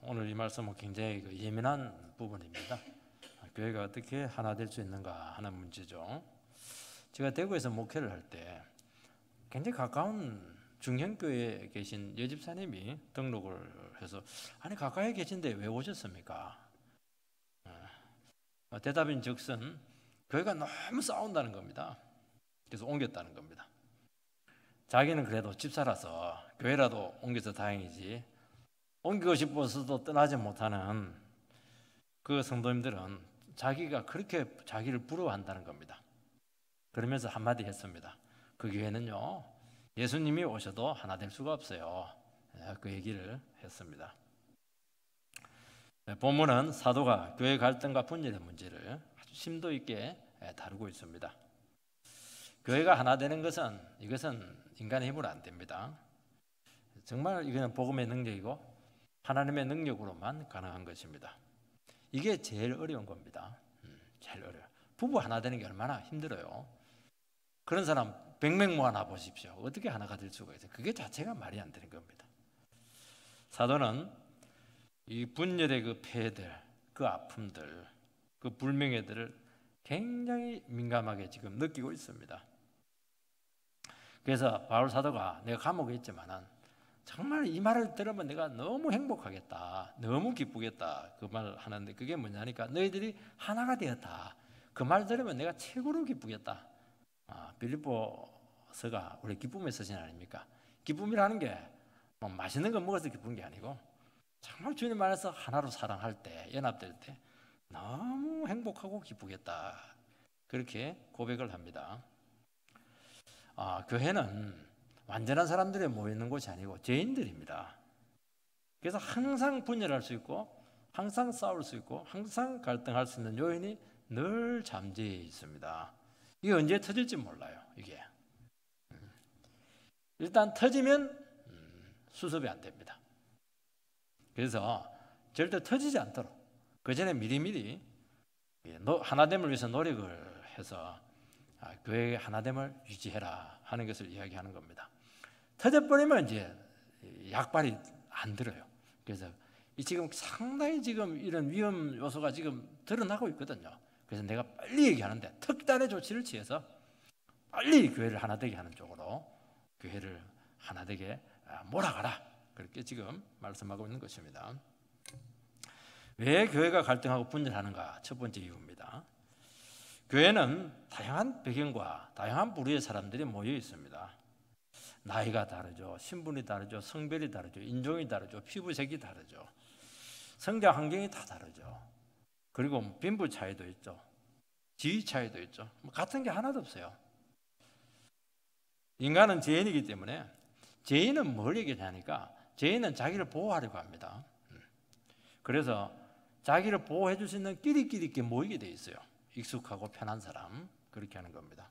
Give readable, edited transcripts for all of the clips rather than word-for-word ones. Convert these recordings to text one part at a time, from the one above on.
오늘 이 말씀은 굉장히 예민한 부분입니다. 교회가 어떻게 하나 될 수 있는가 하는 문제죠. 제가 대구에서 목회를 할 때 굉장히 가까운 중형교회에 계신 여집사님이 등록을 해서 아니 가까이 계신데 왜 오셨습니까? 대답인 즉슨 교회가 너무 싸운다는 겁니다. 그래서 옮겼다는 겁니다. 자기는 그래도 집사라서 교회라도 옮겨서 다행이지 옮기고 싶어서도 떠나지 못하는 그 성도님들은 자기가 그렇게 자기를 부러워한다는 겁니다. 그러면서 한마디 했습니다. 그 교회는요 예수님이 오셔도 하나 될 수가 없어요. 그 얘기를 했습니다. 본문은 사도가 교회 갈등과 분열의 문제를 아주 심도 있게 다루고 있습니다. 교회가 하나 되는 것은 이것은 인간의 힘으로 안 됩니다. 정말 이거는 복음의 능력이고 하나님의 능력으로만 가능한 것입니다. 이게 제일 어려운 겁니다. 제일 어려워요. 부부 하나 되는 게 얼마나 힘들어요. 그런 사람 100명 모아놔 보십시오. 어떻게 하나가 될 수가 있어요. 그게 자체가 말이 안 되는 겁니다. 사도는 이 분열의 그 폐해들, 그 아픔들, 그 불명예들을 굉장히 민감하게 지금 느끼고 있습니다. 그래서 바울 사도가 내가 감옥에 있지만은 정말 이 말을 들으면 내가 너무 행복하겠다, 너무 기쁘겠다 그 말을 하는데 그게 뭐냐니까 너희들이 하나가 되었다. 그 말 들으면 내가 최고로 기쁘겠다. 빌립보서가 우리 기쁨의 서신 아닙니까? 기쁨이라는 게 뭐 맛있는 거 먹어서 기쁜 게 아니고 정말 주님 안에서 하나로 사랑할 때, 연합될 때 너무 행복하고 기쁘겠다. 그렇게 고백을 합니다. 교회는 완전한 사람들이 모이는 곳이 아니고 죄인들입니다. 그래서 항상 분열할 수 있고 항상 싸울 수 있고 항상 갈등할 수 있는 요인이 늘 잠재해 있습니다. 이게 언제 터질지 몰라요. 이게 일단 터지면 수습이 안 됩니다. 그래서 절대 터지지 않도록 그 전에 미리미리 하나됨을 위해서 노력을 해서 교회의 하나됨을 유지해라 하는 것을 이야기하는 겁니다. 터져버리면 이제 약발이 안 들어요. 그래서 지금 상당히 지금 이런 위험 요소가 지금 드러나고 있거든요. 그래서 내가 빨리 얘기하는데 특단의 조치를 취해서 빨리 교회를 하나 되게 하는 쪽으로 교회를 하나 되게 몰아가라. 그렇게 지금 말씀하고 있는 것입니다. 왜 교회가 갈등하고 분열하는가? 첫 번째 이유입니다. 교회는 다양한 배경과 다양한 부류의 사람들이 모여 있습니다. 나이가 다르죠. 신분이 다르죠. 성별이 다르죠. 인종이 다르죠. 피부색이 다르죠. 성장 환경이 다 다르죠. 그리고 빈부 차이도 있죠. 지위 차이도 있죠. 같은 게 하나도 없어요. 인간은 죄인이기 때문에 죄인은 뭘 얘기하니까 죄인은 자기를 보호하려고 합니다. 그래서 자기를 보호해 줄 수 있는 끼리끼리 이렇게 모이게 돼 있어요. 익숙하고 편한 사람 그렇게 하는 겁니다.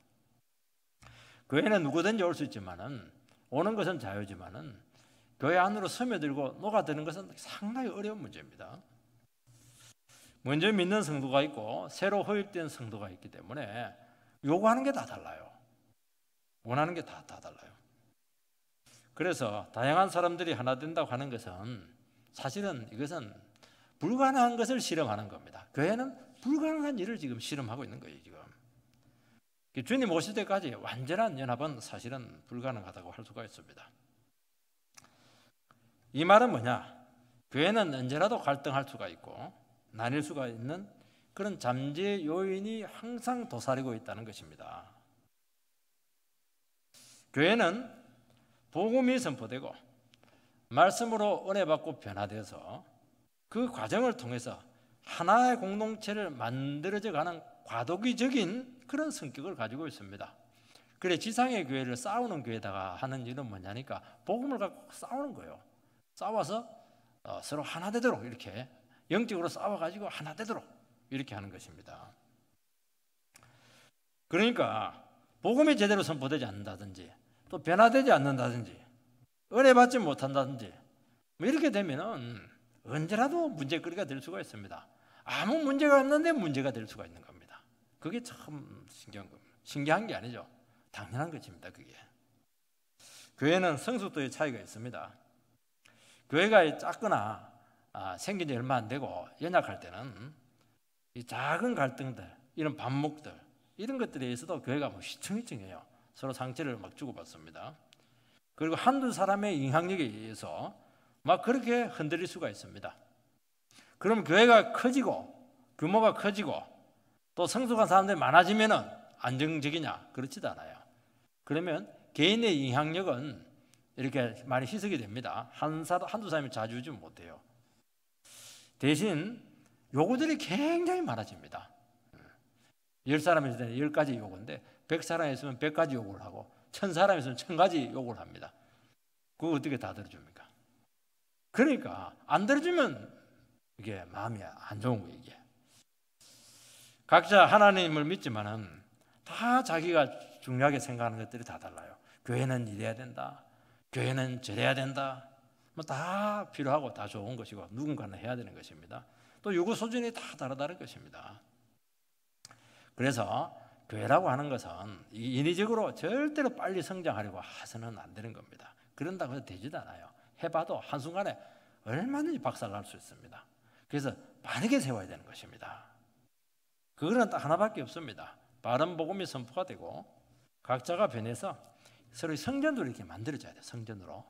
교회는 누구든지 올 수 있지만은 오는 것은 자유지만은 교회 안으로 스며들고 녹아드는 것은 상당히 어려운 문제입니다. 먼저 믿는 성도가 있고 새로 허입된 성도가 있기 때문에 요구하는 게 다 달라요. 원하는 게 다 달라요. 그래서 다양한 사람들이 하나 된다고 하는 것은 사실은 이것은 불가능한 것을 실험하는 겁니다. 교회는 불가능한 일을 지금 실험하고 있는 거예요. 지금 주님 오실 때까지 완전한 연합은 사실은 불가능하다고 할 수가 있습니다. 이 말은 뭐냐? 교회는 언제라도 갈등할 수가 있고 나뉠 수가 있는 그런 잠재 요인이 항상 도사리고 있다는 것입니다. 교회는 복음이 선포되고 말씀으로 은혜 받고 변화되어서 그 과정을 통해서 하나의 공동체를 만들어져가는 과도기적인 그런 성격을 가지고 있습니다. 그래 지상의 교회를 싸우는 교회다가 하는 일은 뭐냐니까 복음을 갖고 싸우는 거예요. 싸워서 서로 하나 되도록 이렇게 영적으로 싸워가지고 하나 되도록 이렇게 하는 것입니다. 그러니까 복음이 제대로 선포되지 않는다든지 또 변화되지 않는다든지 은혜 받지 못한다든지 뭐 이렇게 되면은 언제라도 문제거리가 될 수가 있습니다. 아무 문제가 없는데 문제가 될 수가 있는 겁니다. 그게 참 신기한 겁니다. 신기한 게 아니죠. 당연한 것입니다. 그게. 교회는 성숙도의 차이가 있습니다. 교회가 작거나 생긴 지 얼마 안 되고 연약할 때는 이 작은 갈등들, 이런 반목들, 이런 것들에 의해서도 교회가 뭐 휘청휘청해요. 서로 상처를 막 주고받습니다. 그리고 한두 사람의 영향력에 의해서 막 그렇게 흔들릴 수가 있습니다. 그럼 교회가 커지고 규모가 커지고 또 성숙한 사람들이 많아지면은 안정적이냐? 그렇지도 않아요. 그러면 개인의 영향력은 이렇게 많이 희석이 됩니다. 한두 사람이 자주지 못해요. 대신 요구들이 굉장히 많아집니다. 10사람이 있을 때는 10가지 요구인데 100사람이 있으면 100가지 요구를 하고 1000사람이 있으면 1000가지 요구를 합니다. 그거 어떻게 다 들어줍니까? 그러니까 안 들어주면 이게 마음이 안 좋은 거예요. 이게. 각자 하나님을 믿지만은 다 자기가 중요하게 생각하는 것들이 다 달라요. 교회는 이래야 된다. 교회는 저래야 된다. 뭐 다 필요하고 다 좋은 것이고 누군가는 해야 되는 것입니다. 또 요구 수준이 다 다르다는 것입니다. 그래서 교회라고 하는 것은 인위적으로 절대로 빨리 성장하려고 해서는 안 되는 겁니다. 그런다고 해서 되지도 않아요. 해봐도 한순간에 얼마든지 박살날 수 있습니다. 그래서 빠르게 세워야 되는 것입니다. 그거는 딱 하나밖에 없습니다. 바른 복음이 선포가 되고 각자가 변해서 서로 성전으로 이렇게 만들어져야 돼요. 성전으로.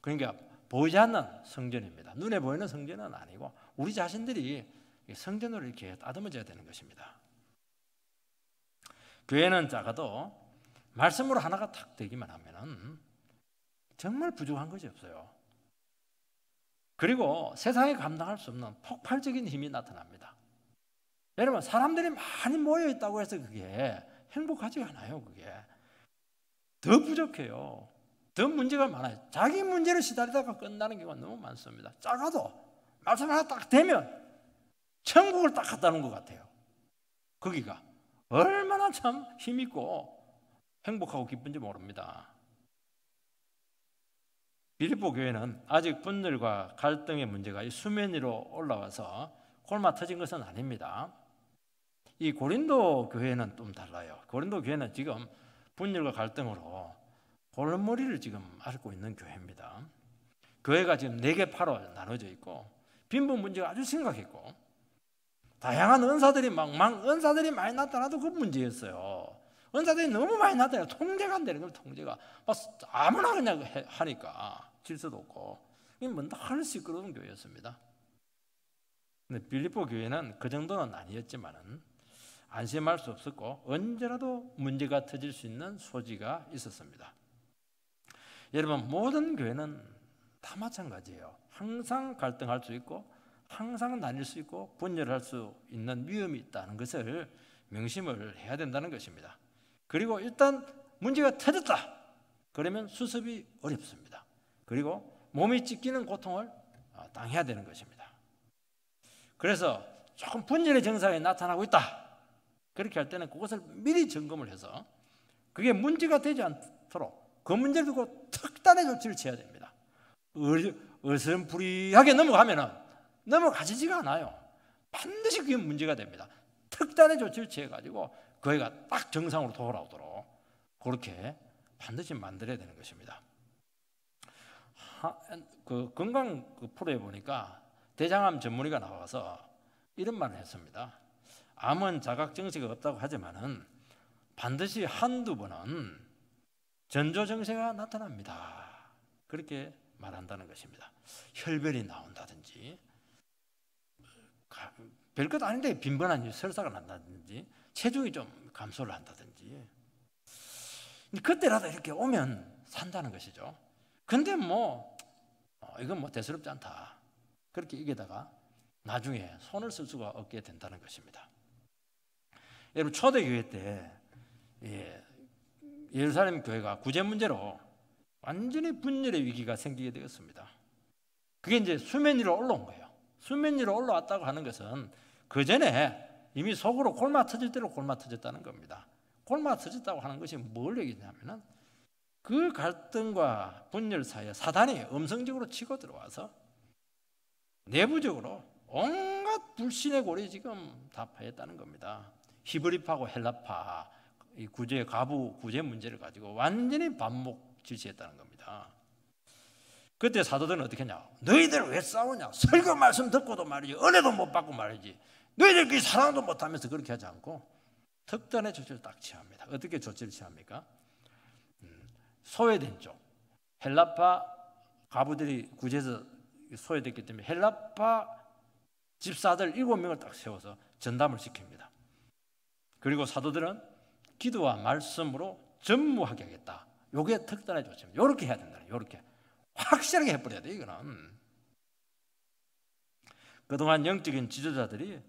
그러니까 보이지 않는 성전입니다. 눈에 보이는 성전은 아니고 우리 자신들이 성전으로 이렇게 다듬어져야 되는 것입니다. 교회는 작아도 말씀으로 하나가 탁 되기만 하면은 정말 부족한 것이 없어요. 그리고 세상에 감당할 수 없는 폭발적인 힘이 나타납니다. 여러분, 사람들이 많이 모여 있다고 해서 그게 행복하지 않아요. 그게 더 부족해요. 더 문제가 많아요. 자기 문제를 시달리다가 끝나는 경우가 너무 많습니다. 작아도 말씀 하나 딱 되면 천국을 딱 갖다 놓은 것 같아요. 거기가 얼마나 참 힘있고 행복하고 기쁜지 모릅니다. 빌립보 교회는 아직 분열과 갈등의 문제가 이 수면 위로 올라와서 골마 터진 것은 아닙니다. 이 고린도 교회는 좀 달라요. 고린도 교회는 지금 분열과 갈등으로 골머리를 지금 앓고 있는 교회입니다. 교회가 지금 4개 파로 나눠져 있고 빈부 문제가 아주 심각했고 다양한 은사들이 은사들이 많이 나타나도 그 문제였어요. 은사들이 너무 많이 나타나요. 통제가 안 되는 거예요. 통제가 아무나 그냥 하니까 질서도 없고 이게 늘 시끄러운 교회였습니다. 근데 빌립보 교회는 그 정도는 아니었지만은 안심할 수 없었고 언제라도 문제가 터질 수 있는 소지가 있었습니다. 여러분, 모든 교회는 다 마찬가지예요. 항상 갈등할 수 있고 항상 나뉠 수 있고 분열할 수 있는 위험이 있다는 것을 명심을 해야 된다는 것입니다. 그리고 일단 문제가 터졌다. 그러면 수습이 어렵습니다. 그리고 몸이 찢기는 고통을 당해야 되는 것입니다. 그래서 조금 분열의 증상이 나타나고 있다. 그렇게 할 때는 그것을 미리 점검을 해서 그게 문제가 되지 않도록 그 문제를 두고 특단의 조치를 취해야 됩니다. 어슴푸리하게 넘어가지지가 않아요. 반드시 그게 문제가 됩니다. 특단의 조치를 취해가지고 그 애가 딱 정상으로 돌아오도록 그렇게 반드시 만들어야 되는 것입니다. 그 건강 프로에 보니까 대장암 전문의가 나와서 이런 말을 했습니다. 암은 자각 증세가 없다고 하지만은 반드시 한두 번은 전조 증세가 나타납니다. 그렇게 말한다는 것입니다. 혈변이 나온다든지 별것 아닌데 빈번한 설사가 난다든지 체중이 좀 감소를 한다든지 그때라도 이렇게 오면 산다는 것이죠. 근데 이건 대수롭지 않다. 그렇게 이기다가 나중에 손을 쓸 수가 없게 된다는 것입니다. 여러분, 초대교회 때 예루살렘 교회가 구제 문제로 완전히 분열의 위기가 생기게 되었습니다. 그게 이제 수면 위로 올라온 거예요. 수면 위로 올라왔다고 하는 것은 그 전에 이미 속으로 골마 터질 대로 골마 터졌다는 겁니다. 골마 터졌다고 하는 것이 뭘 얘기냐면은 그 갈등과 분열 사이에 사단이 음성적으로 치고 들어와서 내부적으로 온갖 불신의 골이 지금 다 파였다는 겁니다. 히브리파하고 헬라파 이 가부 구제 문제를 가지고 완전히 반목 질시했다는 겁니다. 그때 사도들은 어떻게 했냐? 너희들 왜 싸우냐? 설교 말씀 듣고도 말이지, 은혜도 못 받고 말이지, 너희들끼리 사랑도 못하면서 그렇게 하지 않고 특단의 조치를 딱 취합니다. 어떻게 조치를 취합니까? 소외된 쪽, 헬라파 가부들이 구제해서 소외됐기 때문에 헬라파 집사들 7명을 딱 세워서 전담을 시킵니다. 그리고 사도들은 기도와 말씀으로 전무하게 하겠다. 요게 특단의 조치입니다. 요렇게 해야 된다. 요렇게 확실하게 해버려야 돼. 이거는 그동안 영적인 지도자들이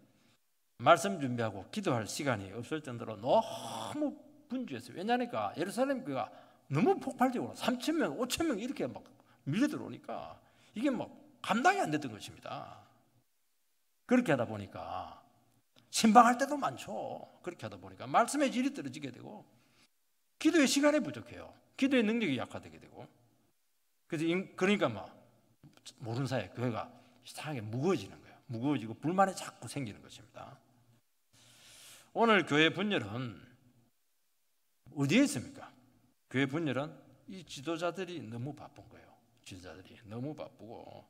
말씀 준비하고 기도할 시간이 없을 정도로 너무 분주했어요. 왜냐니까 예루살렘 교회가 너무 폭발적으로 3,000명, 5,000명 이렇게 막 밀려 들어오니까 이게 막 감당이 안 됐던 것입니다. 그렇게 하다 보니까 신방할 때도 많죠. 그렇게 하다 보니까 말씀의 질이 떨어지게 되고 기도의 시간이 부족해요. 기도의 능력이 약화되게 되고 그래서 그러니까 막 모르는 사이에 교회가 이상하게 무거워지는 거예요. 무거워지고 불만이 자꾸 생기는 것입니다. 오늘 교회 분열은 어디에 있습니까? 교회 분열은 이 지도자들이 너무 바쁜 거예요. 지도자들이 너무 바쁘고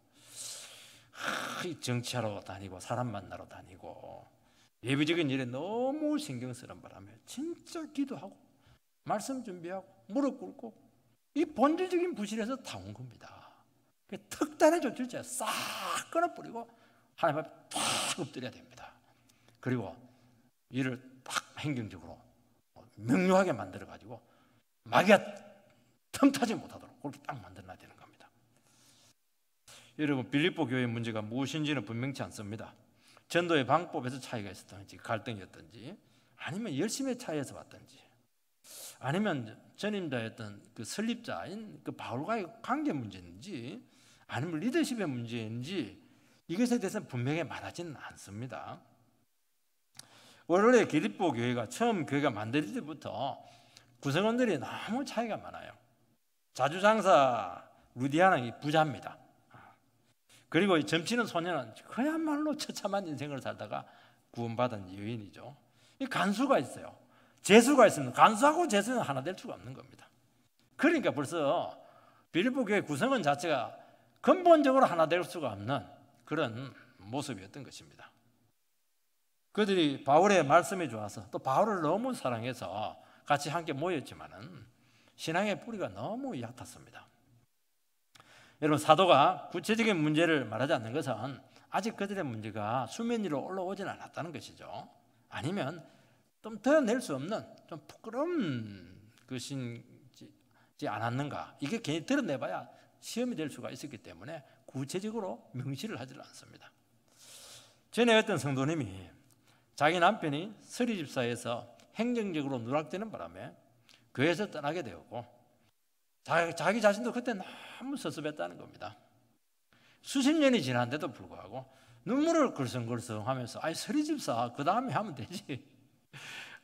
정치하러 다니고 사람 만나러 다니고 예배적인 일에 너무 신경 쓰는 바람에 진짜 기도하고 말씀 준비하고 무릎 꿇고 이 본질적인 부실에서 다 온 겁니다. 특단의 조치를 싹 끊어버리고 하나님 앞에 탁 엎드려야 됩니다. 그리고 이를 딱 행정적으로 명료하게 만들어가지고 마귀가 틈타지 못하도록 그렇게 딱 만들어놔야 되는 겁니다. 여러분 빌립보 교회의 문제가 무엇인지는 분명치 않습니다. 전도의 방법에서 차이가 있었던지 갈등이었던지 아니면 열심의 차이에서 왔던지 아니면 전임자였던 그 설립자인 그 바울과의 관계 문제인지 아니면 리더십의 문제인지 이것에 대해서는 분명히 말하지는 않습니다. 원래 빌립보 교회가 처음 교회가 만들어질 때부터 구성원들이 너무 차이가 많아요. 자주장사 루디아는 부자입니다. 그리고 점치는 소녀는 그야말로 처참한 인생을 살다가 구원받은 여인이죠. 이 간수가 있어요. 재수가 있으면 간수하고 재수는 하나 될 수가 없는 겁니다. 그러니까 벌써 빌립보 교회 구성원 자체가 근본적으로 하나 될 수가 없는 그런 모습이었던 것입니다. 그들이 바울의 말씀이 좋아서 또 바울을 너무 사랑해서 같이 함께 모였지만은 신앙의 뿌리가 너무 얕았습니다. 여러분 사도가 구체적인 문제를 말하지 않는 것은 아직 그들의 문제가 수면 위로 올라오지는 않았다는 것이죠. 아니면 좀 드러낼 수 없는 좀 부끄러운 것이지 않았는가. 이게 괜히 드러내봐야 시험이 될 수가 있었기 때문에 구체적으로 명시를 하지 않습니다. 전에 어떤 성도님이 자기 남편이 서리집사에서 행정적으로 누락되는 바람에 교회에서 떠나게 되었고 자기 자신도 그때 너무 섭섭했다는 겁니다. 수십 년이 지났는데도 불구하고 눈물을 글썽글썽하면서 아이 서리집사 그 다음에 하면 되지.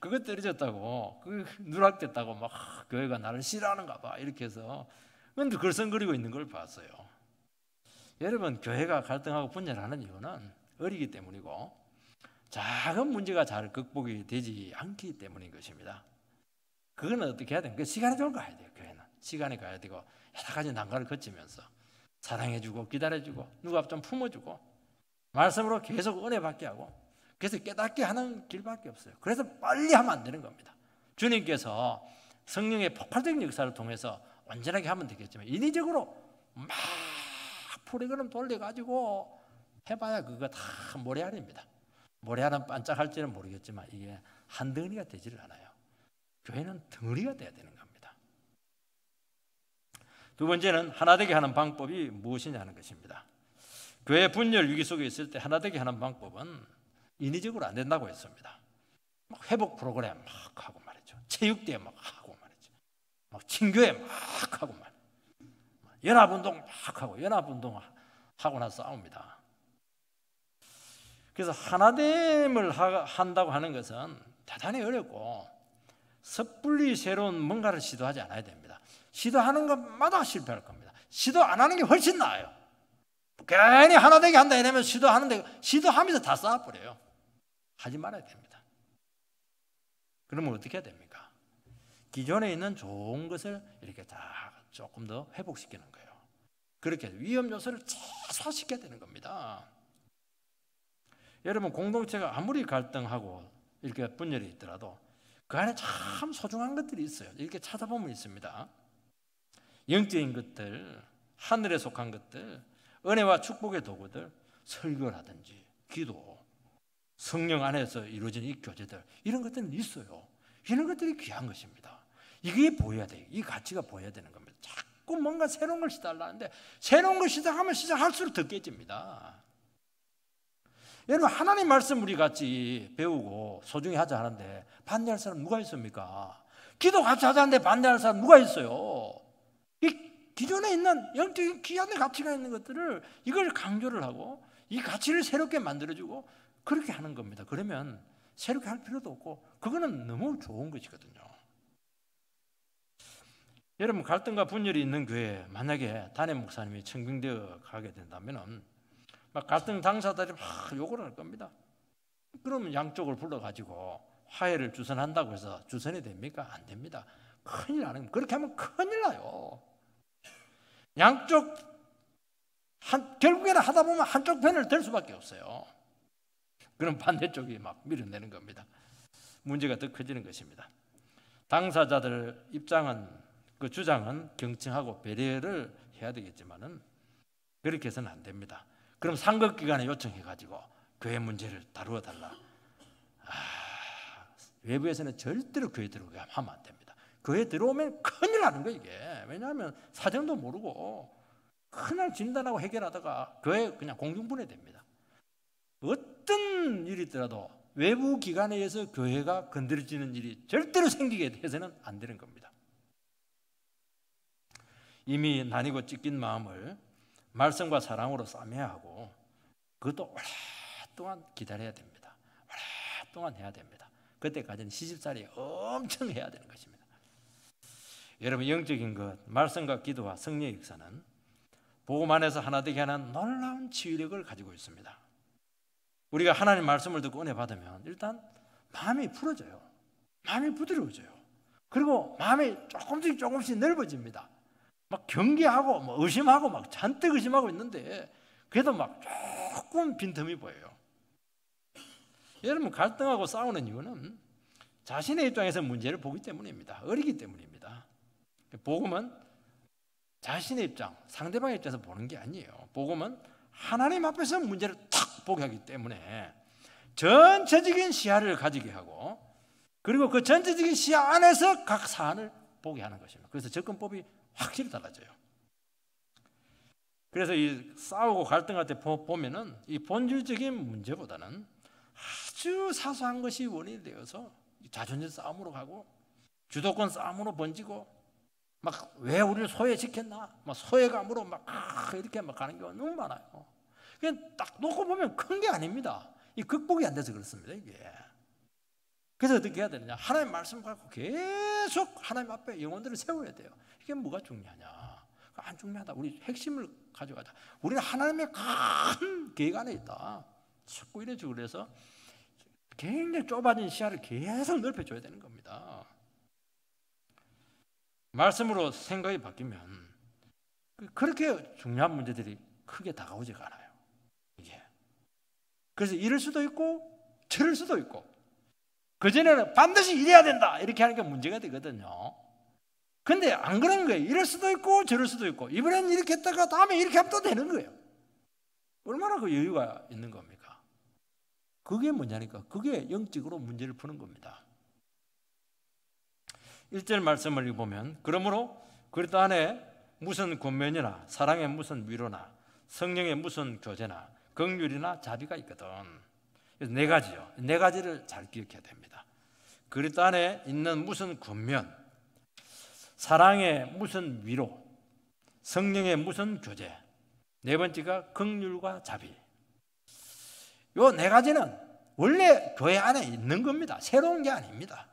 그거 떨어졌다고 그 누락됐다고 막 교회가 나를 싫어하는가 봐 이렇게 해서 근데 글썽거리고 있는 걸 봤어요. 여러분 교회가 갈등하고 분열하는 이유는 어리기 때문이고 작은 문제가 잘 극복이 되지 않기 때문인 것입니다. 그건 어떻게 해야 됩니까? 시간이 좀 가야 돼요. 교회는 시간이 가야 되고 여러 가지 난관을 거치면서 사랑해주고 기다려주고 누가 좀 품어주고 말씀으로 계속 은혜 받게 하고 그래서 깨닫게 하는 길밖에 없어요. 그래서 빨리 하면 안 되는 겁니다. 주님께서 성령의 폭발적인 역사를 통해서 온전하게 하면 되겠지만 인위적으로 막 프로그램 돌려가지고 해봐야 그거 다 모래알입니다. 모래알은 반짝할지는 모르겠지만 이게 한 덩어리가 되지를 않아요. 교회는 덩어리가 돼야 되는 겁니다. 두 번째는 하나되게 하는 방법이 무엇이냐는 것입니다. 교회 분열 위기 속에 있을 때 하나되게 하는 방법은 인위적으로 안 된다고 했습니다. 막 회복 프로그램 막 하고 말이죠. 체육대회 막 하고 말이죠. 막 친교회 막 하고 말이죠. 연합운동 막 하고 연합운동 하고 나서 싸웁니다. 그래서 하나됨을 한다고 하는 것은 대단히 어렵고 섣불리 새로운 뭔가를 시도하지 않아야 됩니다. 시도하는 것마다 실패할 겁니다. 시도 안 하는 게 훨씬 나아요. 괜히 하나되게 한다 이러면 시도하면서 다 쌓아버려요. 하지 말아야 됩니다. 그러면 어떻게 해야 됩니까? 기존에 있는 좋은 것을 이렇게 다 조금 더 회복시키는 거예요. 그렇게 위험 요소를 최소화시켜야 되는 겁니다. 여러분, 공동체가 아무리 갈등하고 이렇게 분열이 있더라도 그 안에 참 소중한 것들이 있어요. 이렇게 찾아보면 있습니다. 영적인 것들, 하늘에 속한 것들, 은혜와 축복의 도구들, 설교라든지 기도, 성령 안에서 이루어진 이 교제들, 이런 것들은 있어요. 이런 것들이 귀한 것입니다. 이게 보여야 돼요. 이 가치가 보여야 되는 겁니다. 자꾸 뭔가 새로운 걸 시달라는데 새로운 걸 시작하면 시작할수록 더 깨집니다. 여러분, 하나님 말씀 우리 같이 배우고 소중히 하자 하는데 반대할 사람 누가 있습니까? 기도 같이 하자는데 반대할 사람 누가 있어요? 이 기존에 있는 영적인 귀한 가치가 있는 것들을 이걸 강조를 하고 이 가치를 새롭게 만들어주고 그렇게 하는 겁니다. 그러면 새롭게 할 필요도 없고 그거는 너무 좋은 것이거든요. 여러분, 갈등과 분열이 있는 교회에 만약에 담임 목사님이 청빙되어 가게 된다면 막 갈등 당사자들이 막 욕을 할 겁니다. 그러면 양쪽을 불러가지고 화해를 주선한다고 해서 주선이 됩니까? 안 됩니다. 큰일 나는 겁니다. 그렇게 하면 큰일 나요. 양쪽 결국에는 하다 보면 한쪽 편을 들 수밖에 없어요. 그럼 반대쪽이 막 밀어내는 겁니다. 문제가 더 커지는 것입니다. 당사자들 입장은 그 주장은 경청하고 배려를 해야 되겠지만은 그렇게 해서는 안 됩니다. 그럼 상급기관에 요청해가지고 교회 문제를 다루어 달라. 외부에서는 절대로 교회 들어오게 하면 안 됩니다. 교회 들어오면 큰일 나는 거예요, 이게. 왜냐하면 사정도 모르고 그냥 진단하고 해결하다가 교회 그냥 공중분해됩니다. 어떤 일이 있더라도 외부 기관에 의해서 교회가 건드려지는 일이 절대로 생기게 해서는 안 되는 겁니다. 이미 나뉘고 찢긴 마음을 말씀과 사랑으로 싸매야 하고 그것도 오랫동안 기다려야 됩니다. 오랫동안 해야 됩니다. 그때까지는 시집살이 엄청 해야 되는 것입니다. 여러분, 영적인 것, 말씀과 기도와 성령의 역사는 복음 안에서 하나 되게 하는 놀라운 치유력을 가지고 있습니다. 우리가 하나님 말씀을 듣고 은혜 받으면 일단 마음이 풀어져요. 마음이 부드러워져요. 그리고 마음이 조금씩 넓어집니다. 막 경계하고 뭐 의심하고 막 잔뜩 의심하고 있는데 그래도 막 조금 빈틈이 보여요. 여러분, 갈등하고 싸우는 이유는 자신의 입장에서 문제를 보기 때문입니다. 어리기 때문입니다. 복음은 자신의 입장, 상대방의 입장에서 보는 게 아니에요. 복음은 하나님 앞에서 문제를 탁 보게 하기 때문에 전체적인 시야를 가지게 하고 그리고 그 전체적인 시야 안에서 각 사안을 보게 하는 것입니다. 그래서 접근법이 확실히 달라져요. 그래서 이 싸우고 갈등할 때 보면은 이 본질적인 문제보다는 아주 사소한 것이 원인이 되어서 자존심 싸움으로 가고 주도권 싸움으로 번지고 막 왜 우리를 소외시켰나? 막 소외감으로 막 이렇게 막 가는 경우가 너무 많아요. 그냥 딱 놓고 보면 큰 게 아닙니다. 이 극복이 안 돼서 그렇습니다, 이게. 그래서 어떻게 해야 되느냐? 하나님 말씀 갖고 계속 하나님 앞에 영혼들을 세워야 돼요. 이게 뭐가 중요하냐? 안 중요하다. 우리 핵심을 가져가자. 우리는 하나님의 큰 계획 안에 있다. 자꾸 이런 식으로 해서 굉장히 좁아진 시야를 계속 넓혀줘야 되는 겁니다. 말씀으로 생각이 바뀌면 그렇게 중요한 문제들이 크게 다가오지가 않아요. 이게. 그래서 이럴 수도 있고 저럴 수도 있고 그전에는 반드시 이래야 된다 이렇게 하는 게 문제가 되거든요. 근데 안 그런 거예요. 이럴 수도 있고 저럴 수도 있고 이번엔 이렇게 했다가 다음에 이렇게 하면 또 되는 거예요. 얼마나 그 여유가 있는 겁니까? 그게 뭐냐니까 그게 영적으로 문제를 푸는 겁니다. 1절 말씀을 보면 그러므로 그리스도 안에 무슨 권면이나 사랑의 무슨 위로나 성령의 무슨 교제나 긍휼이나 자비가 있거든. 그래서 네 가지요. 네 가지를 잘 기억해야 됩니다. 그리스도 안에 있는 무슨 권면, 사랑의 무슨 위로, 성령의 무슨 교제, 네 번째가 긍휼과 자비. 요 네 가지는 원래 교회 안에 있는 겁니다. 새로운 게 아닙니다.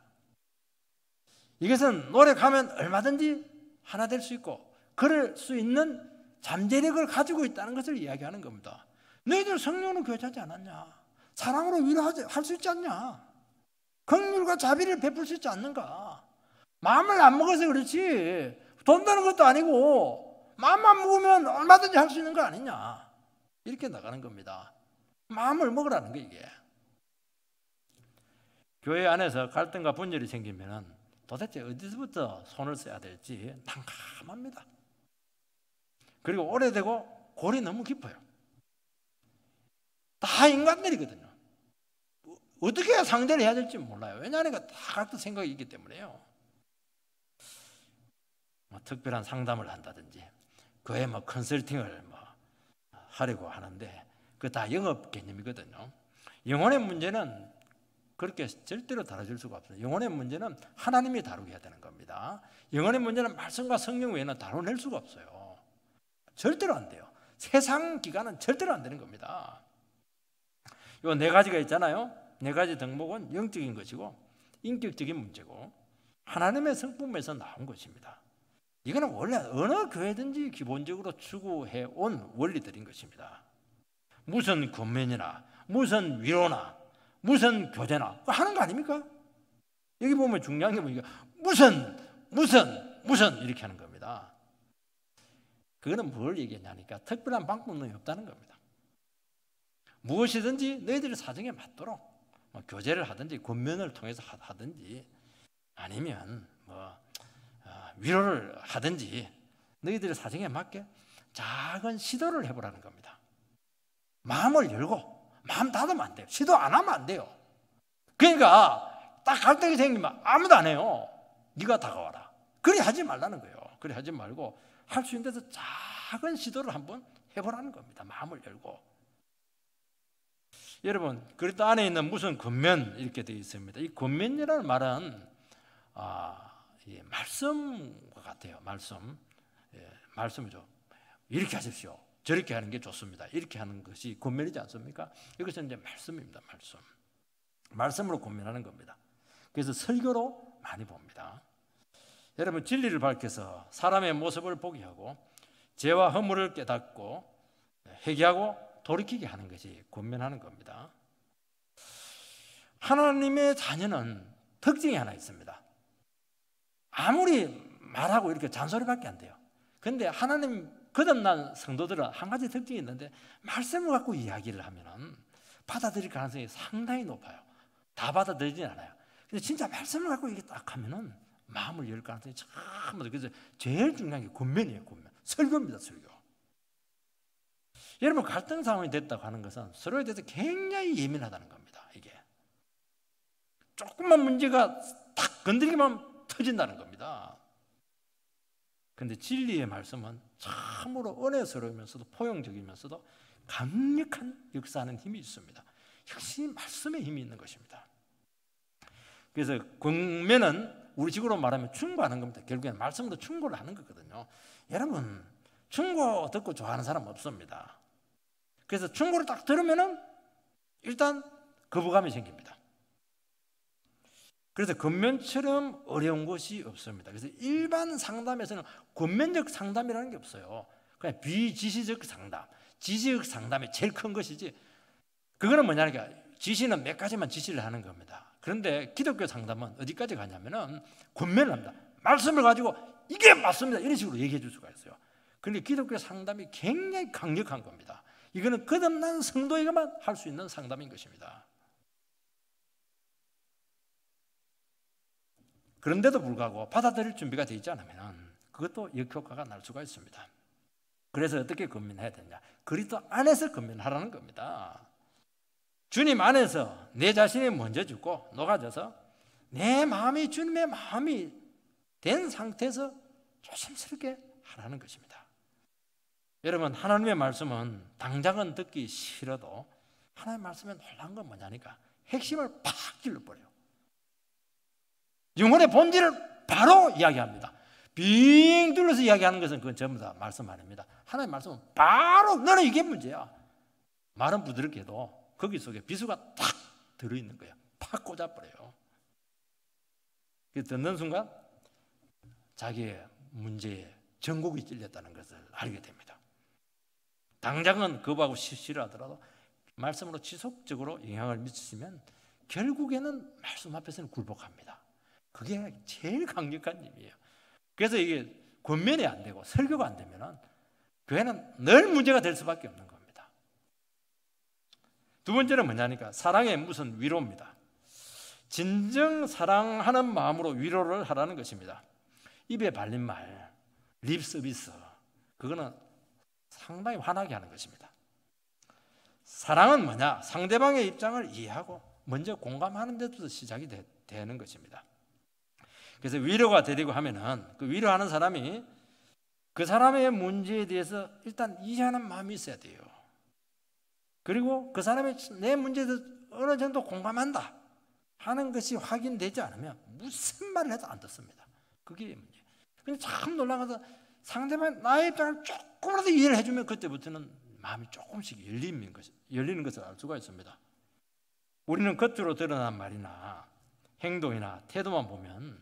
이것은 노력하면 얼마든지 하나 될 수 있고 그럴 수 있는 잠재력을 가지고 있다는 것을 이야기하는 겁니다. 너희들 성령으로 교제하지 않았냐? 사랑으로 위로할 수 있지 않냐? 긍휼과 자비를 베풀 수 있지 않는가? 마음을 안 먹어서 그렇지 돈 드는 것도 아니고 마음만 먹으면 얼마든지 할 수 있는 거 아니냐, 이렇게 나가는 겁니다. 마음을 먹으라는 거. 이게 교회 안에서 갈등과 분열이 생기면 도대체 어디서부터 손을 써야 될지 난감합니다. 그리고 오래되고 골이 너무 깊어요. 다 인간들이거든요. 어떻게 상대를 해야 될지 몰라요. 왜냐하면 다 각자 생각이 있기 때문에요. 특별한 상담을 한다든지 그에 컨설팅을 하려고 하는데 그 다 영업 개념이거든요. 영혼의 문제는 그렇게 절대로 다뤄줄 수가 없어요. 영혼의 문제는 하나님이 다루게 해야 되는 겁니다. 영혼의 문제는 말씀과 성령 외에는 다뤄낼 수가 없어요. 절대로 안 돼요. 세상 기관은 절대로 안 되는 겁니다. 요 네 가지가 있잖아요. 네 가지 덕목은 영적인 것이고 인격적인 문제고 하나님의 성품에서 나온 것입니다. 이거는 원래 어느 교회든지 기본적으로 추구해 온 원리들인 것입니다. 무슨 권면이나 무슨 위로나 무슨 교제나 하는 거 아닙니까? 여기 보면 중요한 게 뭐니까 무슨 이렇게 하는 겁니다. 그거는 뭘 얘기하냐니까 특별한 방법론이 없다는 겁니다. 무엇이든지 너희들의 사정에 맞도록 교제를 하든지 권면을 통해서 하든지 아니면 위로를 하든지 너희들의 사정에 맞게 작은 시도를 해보라는 겁니다. 마음을 열고 마음 닫으면 안 돼요. 시도 안 하면 안 돼요. 그러니까 딱 갈등이 생기면 아무도 안 해요. 네가 다가와라. 그리 하지 말라는 거예요. 그리 하지 말고 할 수 있는 데서 작은 시도를 한번 해보라는 겁니다. 마음을 열고. 여러분, 그리스도 안에 있는 무슨 권면 이렇게 되어 있습니다. 이 권면이라는 말은 말씀과 같아요. 말씀이죠. 이렇게 하십시오. 저렇게 하는 게 좋습니다. 이렇게 하는 것이 권면이지 않습니까? 이것은 이제 말씀입니다. 말씀으로 권면하는 겁니다. 그래서 설교로 많이 봅니다. 여러분, 진리를 밝혀서 사람의 모습을 보게 하고 죄와 허물을 깨닫고 회개하고 돌이키게 하는 것이 권면하는 겁니다. 하나님의 자녀는 특징이 하나 있습니다. 아무리 말하고 이렇게 잔소리밖에 안 돼요. 그런데 하나님 거듭난 성도들은 한 가지 특징이 있는데 말씀을 갖고 이야기를 하면 받아들일 가능성이 상당히 높아요. 다 받아들이진 않아요. 근데 진짜 말씀을 갖고 이게 딱 하면은 마음을 열 가능성이 참 많아요. 그래서 제일 중요한 게 권면이에요. 권면. 설교입니다. 설교. 여러분, 갈등 상황이 됐다고 하는 것은 서로에 대해서 굉장히 예민하다는 겁니다. 이게 조금만 문제가 탁 건드리기만 터진다는 겁니다. 그런데 진리의 말씀은 참으로 은혜스러우면서도 포용적이면서도 강력한 역사하는 힘이 있습니다. 역시 말씀에 힘이 있는 것입니다. 그래서 권면은 우리 식으로 말하면 충고하는 겁니다. 결국에는 말씀으로 충고를 하는 거거든요. 여러분, 충고 듣고 좋아하는 사람 없습니다. 그래서 충고를 딱 들으면은 일단 거부감이 생깁니다. 그래서 권면처럼 어려운 것이 없습니다. 그래서 일반 상담에서는 권면적 상담이라는 게 없어요. 그냥 비지시적 상담, 지시적 상담이 제일 큰 것이지. 그거는 뭐냐니까 지시는 몇 가지만 지시를 하는 겁니다. 그런데 기독교 상담은 어디까지 가냐면은 권면을 합니다. 말씀을 가지고 이게 맞습니다. 이런 식으로 얘기해 줄 수가 있어요. 그런데 기독교 상담이 굉장히 강력한 겁니다. 이거는 거듭난 성도에게만 할 수 있는 상담인 것입니다. 그런데도 불구하고 받아들일 준비가 되어 있지 않으면 그것도 역효과가 날 수가 있습니다. 그래서 어떻게 권면해야 되냐? 그리스도 안에서 권면하라는 겁니다. 주님 안에서 내 자신이 먼저 죽고 녹아져서 내 마음이 주님의 마음이 된 상태에서 조심스럽게 하라는 것입니다. 여러분, 하나님의 말씀은 당장은 듣기 싫어도 하나님의 말씀에 놀라운 건 뭐냐니까 핵심을 팍 찔러버려요. 영혼의 본질을 바로 이야기합니다. 빙 둘러서 이야기하는 것은 그건 전부 다 말씀 아닙니다. 하나님의 말씀은 바로 너는 이게 문제야. 말은 부드럽게 해도 거기 속에 비수가 탁 들어있는 거예요. 팍 꽂아버려요. 듣는 순간 자기의 문제에 전곡이 찔렸다는 것을 알게 됩니다. 당장은 거부하고 싫어하더라도 말씀으로 지속적으로 영향을 미치시면 결국에는 말씀 앞에서는 굴복합니다. 그게 제일 강력한 힘이에요. 그래서 이게 권면이 안 되고 설교가 안 되면은 교회는 늘 문제가 될 수밖에 없는 겁니다. 두 번째는 뭐냐니까 사랑의 무슨 위로입니다. 진정 사랑하는 마음으로 위로를 하라는 것입니다. 입에 발린 말, 립 서비스, 그거는 상당히 화나게 하는 것입니다. 사랑은 뭐냐? 상대방의 입장을 이해하고 먼저 공감하는 데부터 시작이 되는 것입니다. 그래서 위로가 되려고 하면은 그 위로하는 사람이 그 사람의 문제에 대해서 일단 이해하는 마음이 있어야 돼요. 그리고 그 사람이 내 문제에 대해서 어느 정도 공감한다 하는 것이 확인되지 않으면 무슨 말을 해도 안 듣습니다. 그게 문제. 근데 참 놀라운 것은 상대방 나의 입장을 조금이라도 이해를 해주면 그때부터는 마음이 조금씩 열리는 것을 알 수가 있습니다. 우리는 겉으로 드러난 말이나 행동이나 태도만 보면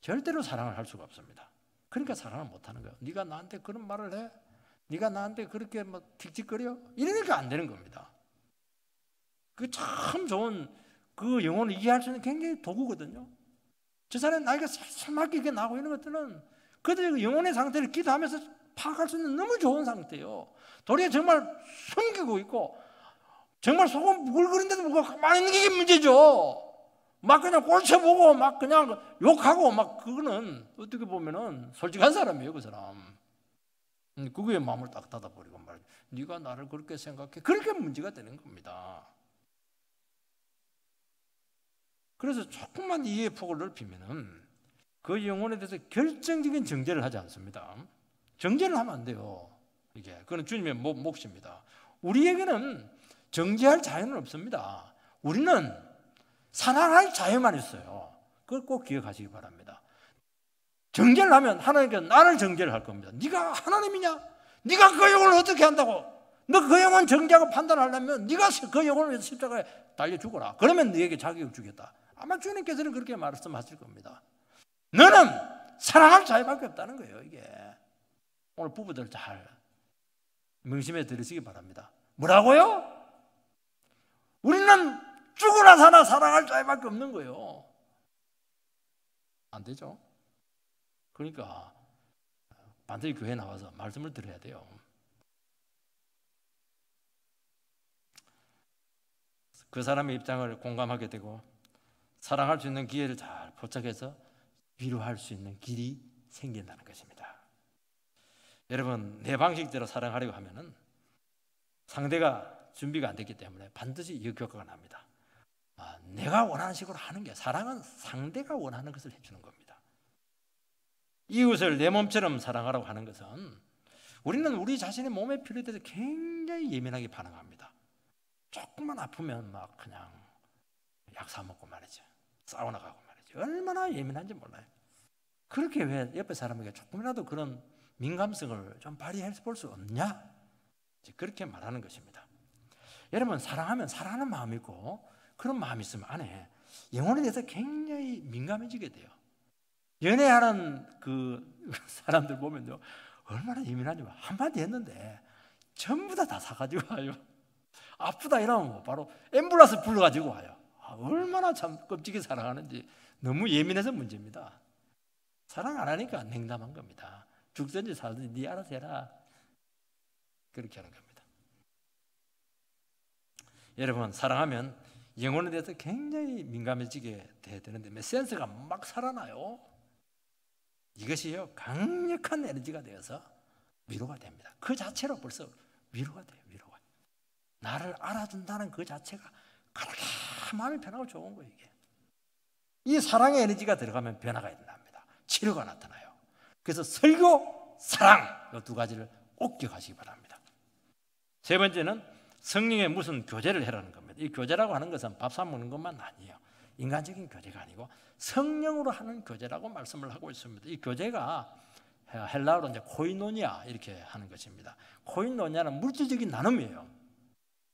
절대로 사랑을 할 수가 없습니다. 그러니까 사랑을 못하는 거예요. 네가 나한테 그런 말을 해? 네가 나한테 그렇게 막 틱틱거려? 이러니까 안 되는 겁니다. 그 참 좋은 그 영혼을 이해할 수 있는 굉장히 도구거든요. 저 사람이 나이가 살살맞게 이렇게 나고 있는 것들은 그들의 영혼의 상태를 기도하면서 파악할 수 있는 너무 좋은 상태예요. 도리어 정말 숨기고 있고 정말 속은 부글거린데도 불구하고 가만히 있는 게 문제죠. 막 그냥 꼴쳐보고 막 그냥 욕하고 막 그거는 어떻게 보면은 솔직한 사람이에요, 그 사람. 그거에 마음을 딱 닫아버리고 말이죠. 네가 나를 그렇게 생각해. 그렇게 문제가 되는 겁니다. 그래서 조금만 이해의 폭을 넓히면은 그 영혼에 대해서 결정적인 정죄를 하지 않습니다. 정죄를 하면 안 돼요. 이게 그건 주님의 몫입니다. 우리에게는 정죄할 자유는 없습니다. 우리는 사랑할 자유만 있어요. 그걸 꼭 기억하시기 바랍니다. 정죄를 하면 하나님께서 나를 정죄를 할 겁니다. 네가 하나님이냐? 네가 그 영혼을 어떻게 한다고? 너 그 영혼 정죄하고 판단하려면 네가 그 영혼을 위해서 십자가에 달려 죽어라. 그러면 너에게 자격을 주겠다. 아마 주님께서는 그렇게 말씀하실 겁니다. 너는 사랑할 자유밖에 없다는 거예요. 이게 오늘 부부들 잘 명심해 들으시기 바랍니다. 뭐라고요? 우리는 죽으나 사나 사랑할 자유밖에 없는 거예요. 안 되죠? 그러니까 반드시 교회에 나와서 말씀을 들어야 돼요. 그 사람의 입장을 공감하게 되고 사랑할 수 있는 기회를 잘 포착해서 위로할 수 있는 길이 생긴다는 것입니다. 여러분, 내 방식대로 사랑하려고 하면은 상대가 준비가 안 됐기 때문에 반드시 역효과가 납니다. 내가 원하는 식으로 하는 게 사랑은 상대가 원하는 것을 해주는 겁니다. 이웃을 내 몸처럼 사랑하라고 하는 것은 우리는 우리 자신의 몸의 필요에 대해서 굉장히 예민하게 반응합니다. 조금만 아프면 막 그냥 약 사 먹고 말이죠. 사우나 가고 말이죠. 얼마나 예민한지 몰라요. 그렇게 왜 옆에 사람에게 조금이라도 그런 민감성을 좀 발휘해 볼 수 없냐? 그렇게 말하는 것입니다. 여러분, 사랑하면 사랑하는 마음이 있고 그런 마음이 있으면 안에 영혼에 대해서 굉장히 민감해지게 돼요. 연애하는 그 사람들 보면요, 얼마나 예민하지. 한마디 했는데 전부 다 사가지고 와요. 아프다 이러면 바로 앰뷸런스 불러가지고 와요. 얼마나 참 끔찍히 사랑하는지. 너무 예민해서 문제입니다. 사랑 안 하니까 냉담한 겁니다. 죽든지 살든지 네 알아서 해라. 그렇게 하는 겁니다. 여러분, 사랑하면 영혼에 대해서 굉장히 민감해지게 돼야 되는데 센스가 막 살아나요. 이것이요, 강력한 에너지가 되어서 위로가 됩니다. 그 자체로 벌써 위로가 돼요. 위로가. 나를 알아준다는 그 자체가 그렇게 마음이 편하고 좋은 거예요. 이게. 이 사랑의 에너지가 들어가면 변화가 일어납니다. 치료가 나타나요. 그래서 설교, 사랑, 이 두 가지를 꼭 기억하시기 바랍니다. 세 번째는 성령의 무슨 교제를 해라는 겁니다. 이 교제라고 하는 것은 밥 사 먹는 것만 아니에요. 인간적인 교제가 아니고 성령으로 하는 교제라고 말씀을 하고 있습니다. 이 교제가 헬라어로 이제 코이노니아 이렇게 하는 것입니다. 코이노니아는 물질적인 나눔이에요.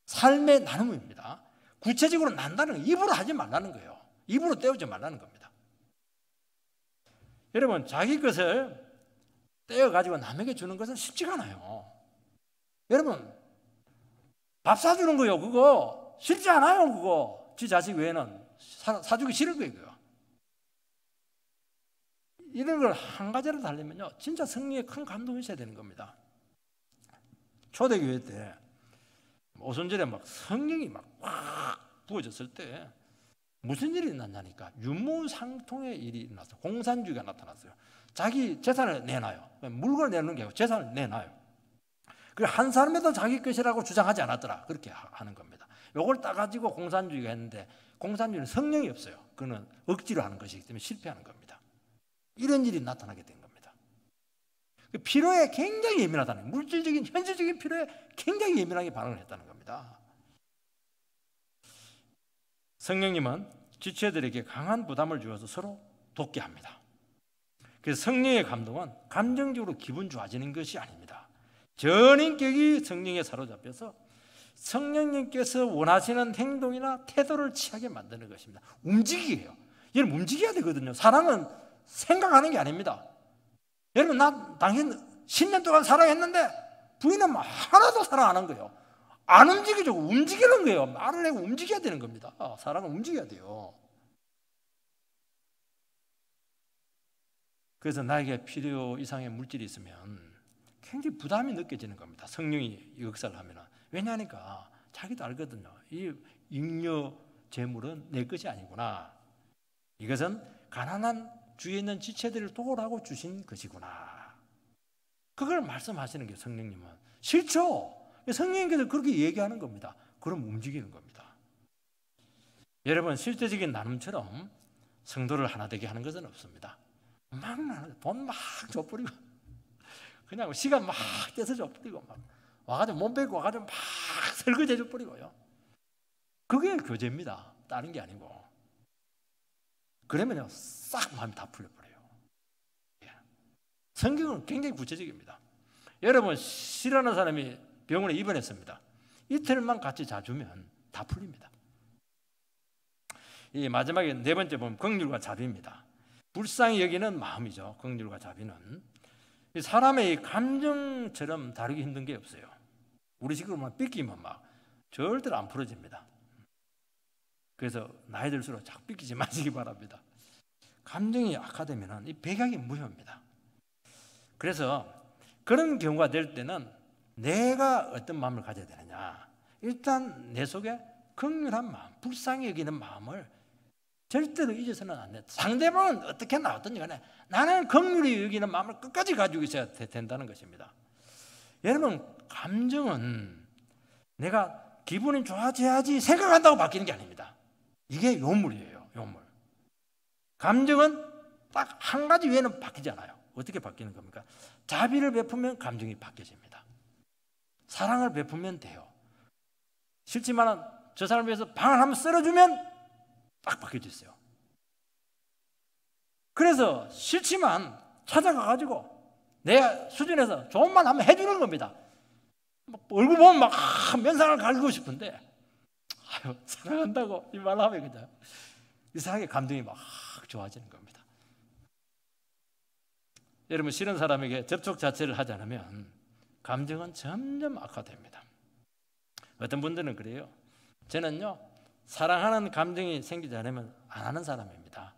삶의 나눔입니다. 구체적으로 난다는 거, 입으로 하지 말라는 거예요. 입으로 떼우지 말라는 겁니다. 여러분, 자기 것을 떼어가지고 남에게 주는 것은 쉽지가 않아요. 여러분, 밥 사주는 거요, 그거 쉽지 않아요. 그거 지 자식 외에는 사주기 싫은 거예요. 그거. 이런 걸 한 가지로 달리면요, 진짜 성령의 큰 감동이 있어야 되는 겁니다. 초대교회 때 오순절에 막 성령이 막 확 부어졌을 때 무슨 일이 났냐니까 유무상통의 일이 일어났어요. 공산주의가 나타났어요. 자기 재산을 내놔요. 물건을 내는 게 아니고 재산을 내놔요. 그 한 사람에도 자기 것이라고 주장하지 않았더라. 그렇게 하는 겁니다. 요걸 따가지고 공산주의가 했는데 공산주의는 성령이 없어요. 그는 억지로 하는 것이기 때문에 실패하는 겁니다. 이런 일이 나타나게 된 겁니다. 필요에 굉장히 예민하다는, 물질적인 현실적인 필요에 굉장히 예민하게 반응을 했다는 겁니다. 성령님은 지체들에게 강한 부담을 주어서 서로 돕게 합니다. 그래서 성령의 감동은 감정적으로 기분 좋아지는 것이 아닙니다. 전인격이 성령에 사로잡혀서 성령님께서 원하시는 행동이나 태도를 취하게 만드는 것입니다. 움직이게요. 여러분 움직여야 되거든요. 사랑은 생각하는 게 아닙니다. 여러분 나 당신 10년 동안 사랑했는데 부인은 하나도 사랑 안 한 거예요. 안 움직이죠. 움직이는 거예요. 말을 하고 움직여야 되는 겁니다. 사랑은 움직여야 돼요. 그래서 나에게 필요 이상의 물질이 있으면 굉장히 부담이 느껴지는 겁니다. 성령이 역사를 하면. 왜냐하니까 자기도 알거든요. 이 잉여 재물은 내 것이 아니구나. 이것은 가난한 주위에 있는 지체들을 도우라고 주신 것이구나. 그걸 말씀하시는 게 성령님은. 싫죠? 성령님께서 그렇게 얘기하는 겁니다. 그럼 움직이는 겁니다. 여러분 실제적인 나눔처럼 성도를 하나 되게 하는 것은 없습니다. 돈 막 줘버리고 그냥 시간 막 떼서 줘버리고 막 와가지고 몸 빼고 와가지고 막 설거지 해줘버리고요. 그게 교제입니다. 다른 게 아니고. 그러면요 싹 마음이 다 풀려버려요. 성경은 굉장히 구체적입니다. 여러분 싫어하는 사람이 병원에 입원했습니다. 이틀만 같이 자주면 다 풀립니다. 이 마지막에 네 번째 보면 긍휼과 자비입니다. 불쌍히 여기는 마음이죠. 긍휼과 자비는 사람의 감정처럼 다루기 힘든 게 없어요. 우리 식으로 막 삐끼면 막 절대로 안 풀어집니다. 그래서 나이 들수록 자꾸 삐끼지 마시기 바랍니다. 감정이 악화되면 이 백약이 무효입니다. 그래서 그런 경우가 될 때는 내가 어떤 마음을 가져야 되느냐. 일단 내 속에 긍휼한 마음, 불쌍히 여기는 마음을 절대로 잊어서는 안 돼. 상대방은 어떻게 나왔든지 간에 나는 긍휼히 여기는 마음을 끝까지 가지고 있어야 된다는 것입니다. 여러분 감정은 내가 기분이 좋아져야지 생각한다고 바뀌는 게 아닙니다. 이게 요물이에요. 요물. 감정은 딱 한 가지 외에는 바뀌지 않아요. 어떻게 바뀌는 겁니까? 자비를 베푸면 감정이 바뀌어집니다. 사랑을 베푸면 돼요. 싫지만 저 사람을 위해서 방을 한번 썰어주면 딱 바뀌어졌어요. 그래서 싫지만 찾아가가지고 내 수준에서 좋은 말 한번 해주는 겁니다. 얼굴 보면 막 면상을 갈고 싶은데 아유 사랑한다고 이 말 하면 그냥 이상하게 감정이 막 좋아지는 겁니다. 여러분 싫은 사람에게 접촉 자체를 하지 않으면 감정은 점점 악화됩니다. 어떤 분들은 그래요. 저는요 사랑하는 감정이 생기지 않으면 안 하는 사람입니다.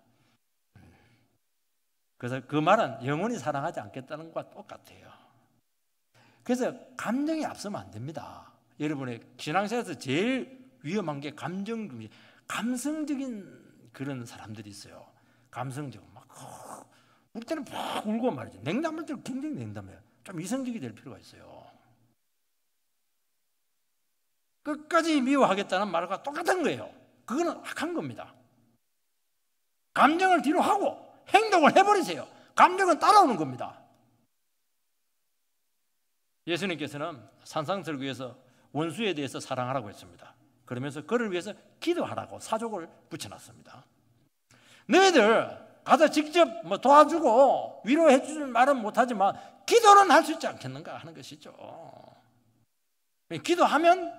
그래서 그 말은 영원히 사랑하지 않겠다는 것과 똑같아요. 그래서 감정이 앞서면 안 됩니다. 여러분의 신앙생활에서 제일 위험한 게 감성적인 그런 사람들이 있어요. 감성적으로 막 울 때는 막 울고 말이죠. 냉담할 때는 굉장히 냉담해요. 좀 이성적이 될 필요가 있어요. 끝까지 미워하겠다는 말과 똑같은 거예요. 그거는 악한 겁니다. 감정을 뒤로 하고 행동을 해버리세요. 감정은 따라오는 겁니다. 예수님께서는 산상설교에서 원수에 대해서 사랑하라고 했습니다. 그러면서 그를 위해서 기도하라고 사족을 붙여놨습니다. 너희들 가서 직접 도와주고 위로해 줄 말은 못하지만 기도는 할 수 있지 않겠는가 하는 것이죠. 기도하면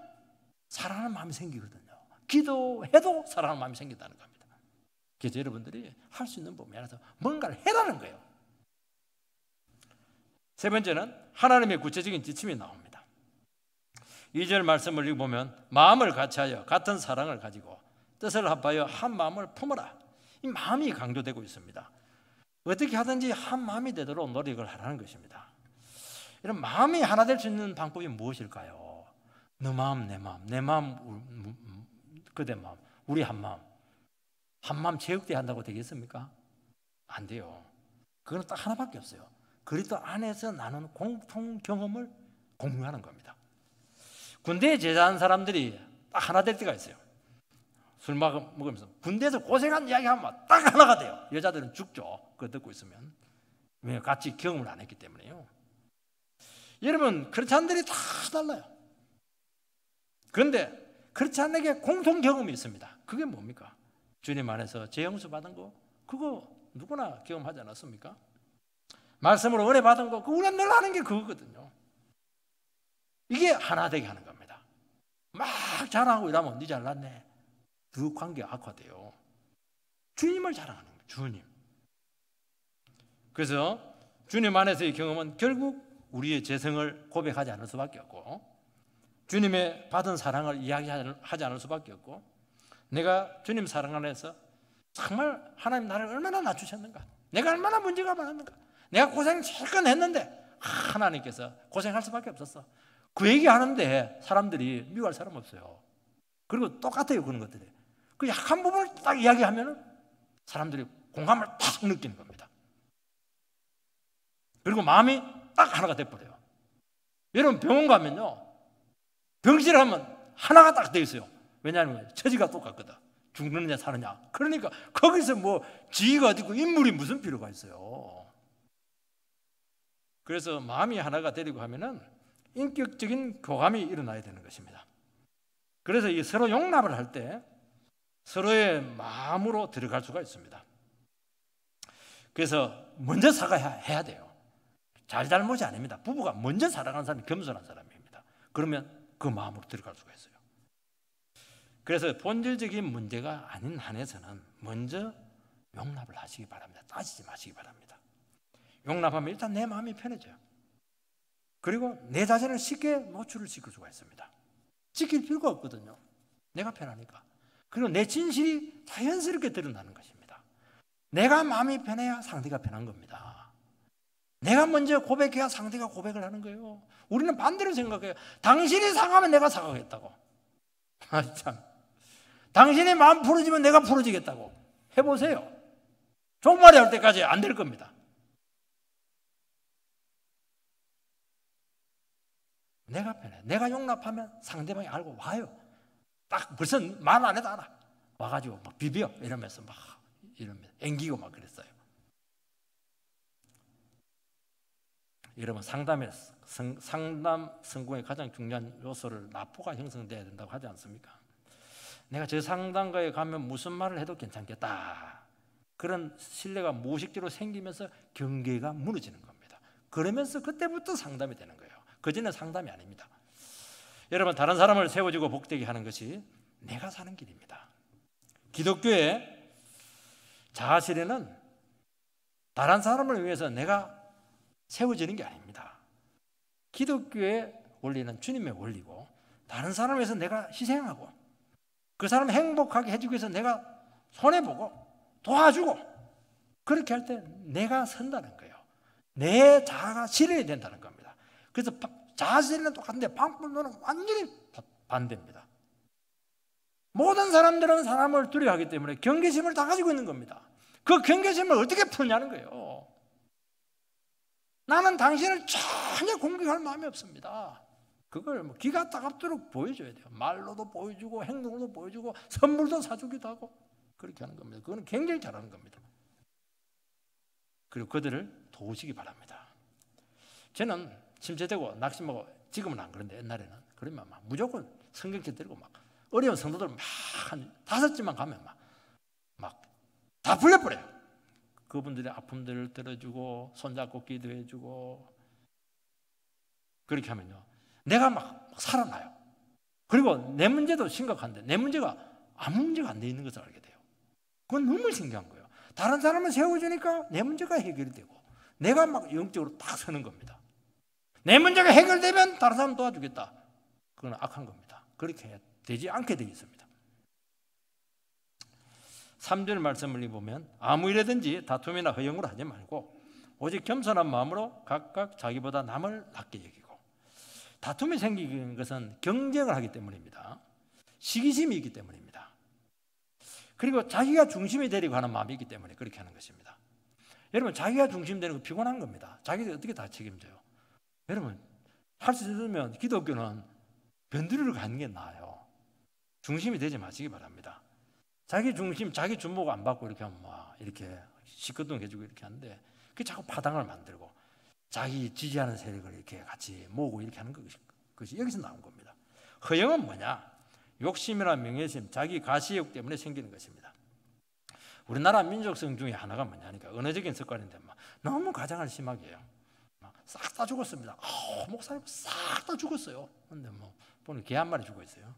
사랑하는 마음이 생기거든요. 기도해도 사랑하는 마음이 생긴다는 겁니다. 그래서 여러분들이 할 수 있는 범위에서 뭔가를 해라는 거예요. 세 번째는 하나님의 구체적인 지침이 나옵니다. 2절 말씀을 읽어보면 마음을 같이하여 같은 사랑을 가지고 뜻을 합하여 한 마음을 품어라. 이 마음이 강조되고 있습니다. 어떻게 하든지 한 마음이 되도록 노력을 하라는 것입니다. 이런 마음이 하나 될 수 있는 방법이 무엇일까요? 너 마음, 내 마음, 내 마음, 그대 마음, 우리 한 마음. 한 마음 체육대회 한다고 되겠습니까? 안 돼요. 그건 딱 하나밖에 없어요. 그리스도 안에서 나누는 공통 경험을 공유하는 겁니다. 군대에 제자한 사람들이 딱 하나 될 때가 있어요. 술 먹으면서 군대에서 고생한 이야기하면 딱 하나가 돼요. 여자들은 죽죠. 그거 듣고 있으면. 왜? 같이 경험을 안 했기 때문에요. 여러분, 크리스찬들이 다 달라요. 그런데 크리스찬에게 공통 경험이 있습니다. 그게 뭡니까? 주님 안에서 재용서 받은 거, 그거 누구나 경험하지 않았습니까? 말씀으로 은혜 받은 거, 그거 우리가 늘 하는 게 그거거든요. 이게 하나 되게 하는 겁니다. 막 자랑하고 이러면 네 잘났네. 그 관계가 악화돼요. 주님을 자랑하는 거예요. 주님. 그래서 주님 안에서의 경험은 결국 우리의 재성을 고백하지 않을 수밖에 없고, 주님의 받은 사랑을 이야기하지 않을 수밖에 없고, 내가 주님 사랑 안에서 정말 하나님 나를 얼마나 낮추셨는가, 내가 얼마나 문제가 많았는가, 내가 고생 실컷 했는데 하나님께서 고생할 수밖에 없었어. 그 얘기하는데 사람들이 미워할 사람 없어요. 그리고 똑같아요. 그런 것들이. 그 약한 부분을 딱 이야기하면 사람들이 공감을 탁 느끼는 겁니다. 그리고 마음이 딱 하나가 돼버려요. 여러분 병원 가면요, 병실하면 하나가 딱 돼 있어요. 왜냐하면 처지가 똑같거든. 죽느냐 사느냐. 그러니까 거기서 뭐 지위가 어디고 인물이 무슨 필요가 있어요. 그래서 마음이 하나가 되려고 하면은 인격적인 교감이 일어나야 되는 것입니다. 그래서 이 서로 용납을 할 때 서로의 마음으로 들어갈 수가 있습니다. 그래서 먼저 사과해야 돼요. 잘못이 아닙니다. 부부가 먼저 사랑하는 사람이 겸손한 사람입니다. 그러면 그 마음으로 들어갈 수가 있어요. 그래서 본질적인 문제가 아닌 한에서는 먼저 용납을 하시기 바랍니다. 따지지 마시기 바랍니다. 용납하면 일단 내 마음이 편해져요. 그리고 내 자신을 쉽게 노출을 시킬 수가 있습니다. 지킬 필요가 없거든요. 내가 편하니까. 그리고 내 진실이 자연스럽게 드러나는 것입니다. 내가 마음이 편해야 상대가 편한 겁니다. 내가 먼저 고백해야 상대가 고백을 하는 거예요. 우리는 반대로 생각해요. 당신이 사과하면 내가 사과하겠다고. 아, 참. 당신이 마음 풀어지면 내가 풀어지겠다고. 해보세요. 종말이 올 때까지 안 될 겁니다. 내가 편해. 내가 용납하면 상대방이 알고 와요. 딱 벌써 말 안 해도 알아. 와가지고 막 비벼 이러면서 막 이러면서 앵기고 막 그랬어요. 여러분 상담 성공의 가장 중요한 요소를 나포가 형성돼야 된다고 하지 않습니까? 내가 저 상담가에 가면 무슨 말을 해도 괜찮겠다. 그런 신뢰가 무의식적으로 생기면서 경계가 무너지는 겁니다. 그러면서 그때부터 상담이 되는 거예요. 그전에 상담이 아닙니다. 여러분 다른 사람을 세워주고 복되게 하는 것이 내가 사는 길입니다. 기독교의 자아실현은 다른 사람을 위해서 내가 세워지는 게 아닙니다. 기독교의 원리는 주님의 원리고 다른 사람을 위해서 내가 희생하고 그 사람을 행복하게 해주기 위해서 내가 손해보고 도와주고 그렇게 할 때 내가 선다는 거예요. 내 자아가 실현이 된다는 겁니다. 그래서 자아실현은 똑같은데 방법론은 완전히 반대입니다. 모든 사람들은 사람을 두려워하기 때문에 경계심을 다 가지고 있는 겁니다. 그 경계심을 어떻게 푸냐는 거예요. 나는 당신을 전혀 공격할 마음이 없습니다. 그걸 뭐 기가 따갑도록 보여줘야 돼요. 말로도 보여주고 행동으로도 보여주고 선물도 사주기도 하고 그렇게 하는 겁니다. 그거는 굉장히 잘하는 겁니다. 그리고 그들을 도우시기 바랍니다. 저는 침체되고 낙심하고 지금은 안 그런데 옛날에는 그러면 막 무조건 성경책 들고 막 어려운 성도들 막 한 5집만 가면 막 다 풀려버려요. 그분들의 아픔들을 들어주고 손잡고 기도해주고 그렇게 하면요 내가 막 살아나요. 그리고 내 문제도 심각한데 내 문제가 아무 문제가 안 돼 있는 것을 알게 돼요. 그건 너무 신기한 거예요. 다른 사람을 세워주니까 내 문제가 해결이 되고 내가 막 영적으로 딱 서는 겁니다. 내 문제가 해결되면 다른 사람 도와주겠다. 그건 악한 겁니다. 그렇게 되지 않게 되어 있습니다. 3절 말씀을 보면 아무 일에든지 다툼이나 허영으로 하지 말고 오직 겸손한 마음으로 각각 자기보다 남을 낮게 여기고. 다툼이 생기는 것은 경쟁을 하기 때문입니다. 시기심이 있기 때문입니다. 그리고 자기가 중심이 되려고 하는 마음이 있기 때문에 그렇게 하는 것입니다. 여러분, 자기가 중심 되는 거 피곤한 겁니다. 자기가 어떻게 다 책임져요? 여러분, 할 수 있으면 기독교는 변두리로 가는 게 나아요. 중심이 되지 마시기 바랍니다. 자기 중심, 자기 주목 안 받고 이렇게 하면 막 이렇게 시끄러움 해주고 이렇게 하는데, 그게 자꾸 파당을 만들고 자기 지지하는 세력을 이렇게 같이 모으고 이렇게 하는 것이 여기서 나온 겁니다. 허영은 뭐냐? 욕심이나 명예심, 자기 가시욕 때문에 생기는 것입니다. 우리나라 민족성 중에 하나가 뭐냐니까 언어적인 습관인데 막 너무 가장을 심하게 해요. 싹 다 죽었습니다. 목사님 싹 다 죽었어요. 근데 뭐 보면 개 한 마리 죽어 있어요.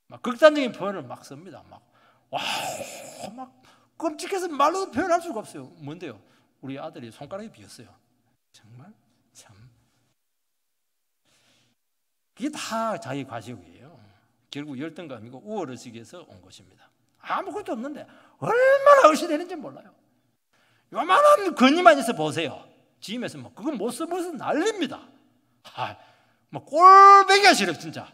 막 극단적인 표현을 막 씁니다. 막 끔찍해서 말로도 표현할 수가 없어요. 뭔데요? 우리 아들이 손가락이 비었어요. 정말 참. 이게 다 자기 과시욕이에요. 결국 열등감이고 우월의식에서 온 것입니다. 아무것도 없는데 얼마나 의시되는지 몰라요. 요만한 건의만 있어 보세요. 짐에서 뭐 그건 못 써봐서 난립니다. 뭐 꼴배기가 싫어 진짜.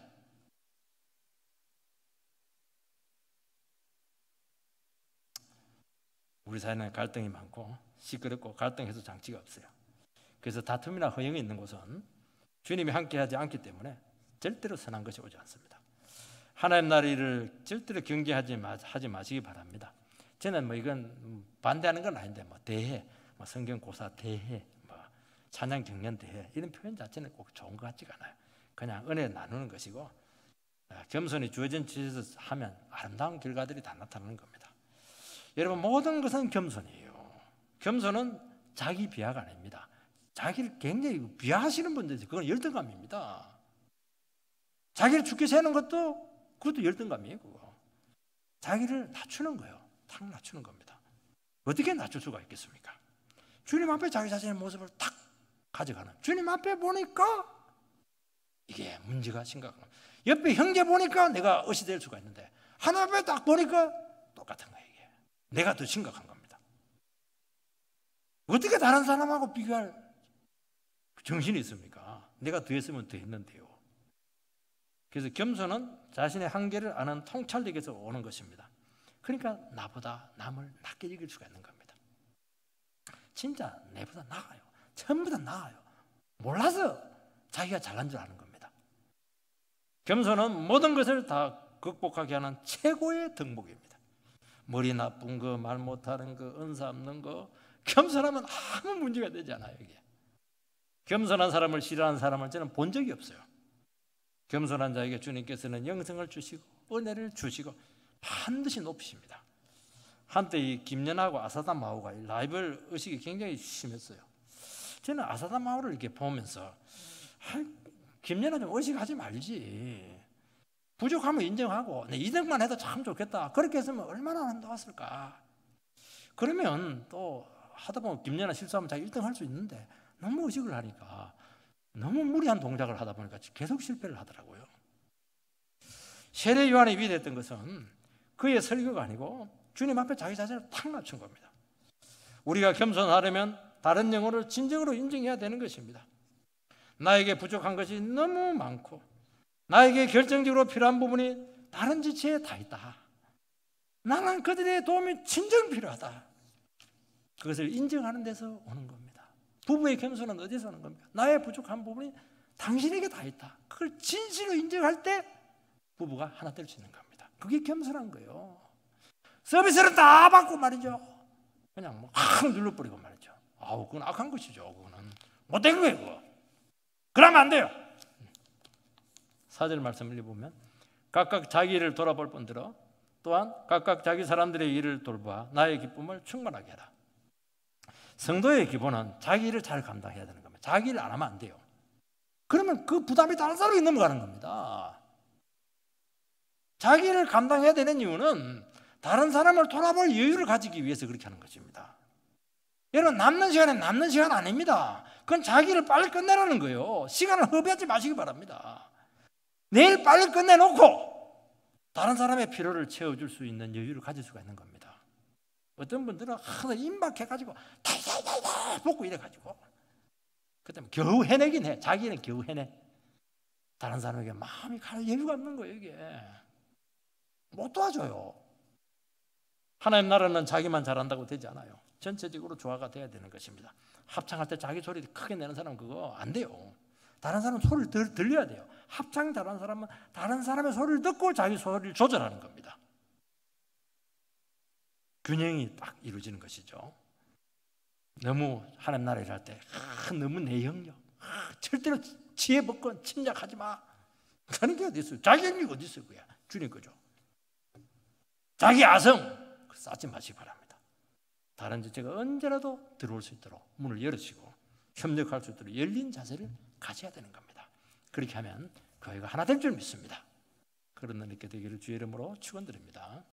우리 사회는 갈등이 많고 시끄럽고 갈등해서 장치가 없어요. 그래서 다툼이나 허영이 있는 곳은 주님이 함께하지 않기 때문에 절대로 선한 것이 오지 않습니다. 하나님 나라 일을 절대로 경계하지 마시기 바랍니다. 저는 뭐 이건 반대하는 건 아닌데 뭐 대회, 뭐 성경 고사 대회, 뭐 찬양 경연 대회 이런 표현 자체는 꼭 좋은 것 같지가 않아요. 그냥 은혜 나누는 것이고 겸손이 주어진 짓에서 하면 아름다운 결과들이 다 나타나는 겁니다. 여러분, 모든 것은 겸손이에요. 겸손은 자기 비하가 아닙니다. 자기를 굉장히 비하하시는 분들이 그건 열등감입니다. 자기를 죽게 세는 그것도 열등감이에요. 그거. 자기를 낮추는 거예요. 탁 낮추는 겁니다. 어떻게 낮출 수가 있겠습니까? 주님 앞에 자기 자신의 모습을 탁 가져가는. 주님 앞에 보니까 이게 문제가 심각한 거예요. 옆에 형제 보니까 내가 의시될 수가 있는데 하나님 앞에 딱 보니까 똑같은 거예요. 이게. 내가 더 심각한 겁니다. 어떻게 다른 사람하고 비교할 정신이 있습니까? 내가 더 했으면 더 했는데요. 그래서 겸손은 자신의 한계를 아는 통찰력에서 오는 것입니다. 그러니까 나보다 남을 낮게 여길 수가 있는 겁니다. 진짜 내보다 나아요. 전부 다 나아요. 몰라서 자기가 잘난 줄 아는 겁니다. 겸손은 모든 것을 다 극복하게 하는 최고의 덕목입니다. 머리 나쁜 거, 말 못하는 거, 은사 없는 거 겸손하면 아무 문제가 되지 않아요. 이게. 겸손한 사람을 싫어하는 사람을 저는 본 적이 없어요. 겸손한 자에게 주님께서는 영생을 주시고 은혜를 주시고 반드시 높이십니다. 한때 이 김연아하고 아사다 마오가 라이벌 의식이 굉장히 심했어요. 저는 아사다 마오를 이렇게 보면서 김연아 좀 의식하지 말지. 부족하면 인정하고 내 2등만 해도 참 좋겠다. 그렇게 했으면 얼마나 아름다웠을까. 그러면 또 하다 보면 김연아 실수하면 자기 1등 할 수 있는데 너무 의식을 하니까 너무 무리한 동작을 하다 보니까 계속 실패를 하더라고요. 세례 요한이 위대했던 것은 그의 설교가 아니고 주님 앞에 자기 자신을 탁 낮춘 겁니다. 우리가 겸손하려면 다른 영혼을 진정으로 인정해야 되는 것입니다. 나에게 부족한 것이 너무 많고 나에게 결정적으로 필요한 부분이 다른 지체에 다 있다. 나는 그들의 도움이 진정 필요하다. 그것을 인정하는 데서 오는 겁니다. 부부의 겸손은 어디서 오는 겁니까? 나의 부족한 부분이 당신에게 다 있다. 그걸 진실로 인정할 때 부부가 하나 될 수 있는 겁니다. 그게 겸손한 거예요. 서비스를 다 받고 말이죠. 그냥 뭐 확 눌러버리고 말이죠. 그건 악한 것이죠. 그거는 못된 거예요. 그거. 그러면 안 돼요. 4절 말씀을 보면 각각 자기 일을 돌아볼 뿐더러 또한 각각 자기 사람들의 일을 돌봐 나의 기쁨을 충만하게 하라. 성도의 기본은 자기 일을 잘 감당해야 되는 겁니다. 자기 일 안 하면 안 돼요. 그러면 그 부담이 다른 사람에게 넘어가는 겁니다. 자기 일을 감당해야 되는 이유는 다른 사람을 돌아볼 여유를 가지기 위해서 그렇게 하는 것입니다. 여러분, 남는 시간은 남는 시간 아닙니다. 그건 자기 일을 빨리 끝내라는 거예요. 시간을 허비하지 마시기 바랍니다. 내일 빨리 끝내놓고 다른 사람의 필요를 채워줄 수 있는 여유를 가질 수가 있는 겁니다. 어떤 분들은 하나 임박해가지고 달달달달 볶고 이래가지고 그다음에 겨우 해내긴 해. 자기는 겨우 해내. 다른 사람에게 마음이 갈 여유가 없는 거예요. 이게 못 도와줘요. 하나님 나라는 자기만 잘한다고 되지 않아요. 전체적으로 조화가 돼야 되는 것입니다. 합창할 때 자기 소리 크게 내는 사람 그거 안 돼요. 다른 사람 소리를 들려야 돼요. 합창 잘하는 사람은 다른 사람의 소리를 듣고 자기 소리를 조절하는 겁니다. 균형이 딱 이루어지는 것이죠. 너무 하나님 나라 일할 때 너무 내형력, 절대로 지혜 벗건 침략하지 마. 그런 게 어디 있어요? 자기 영역이 어디 있어요? 그야 주님 거죠. 자기 아성 쌓지 마시기 바랍니다. 다른 지체가 언제라도 들어올 수 있도록 문을 열으시고 협력할 수 있도록 열린 자세를 가져야 되는 겁니다. 그렇게 하면 교회가 하나 될 줄 믿습니다. 그런 날 있게 되기를 주의 이름으로 축원드립니다.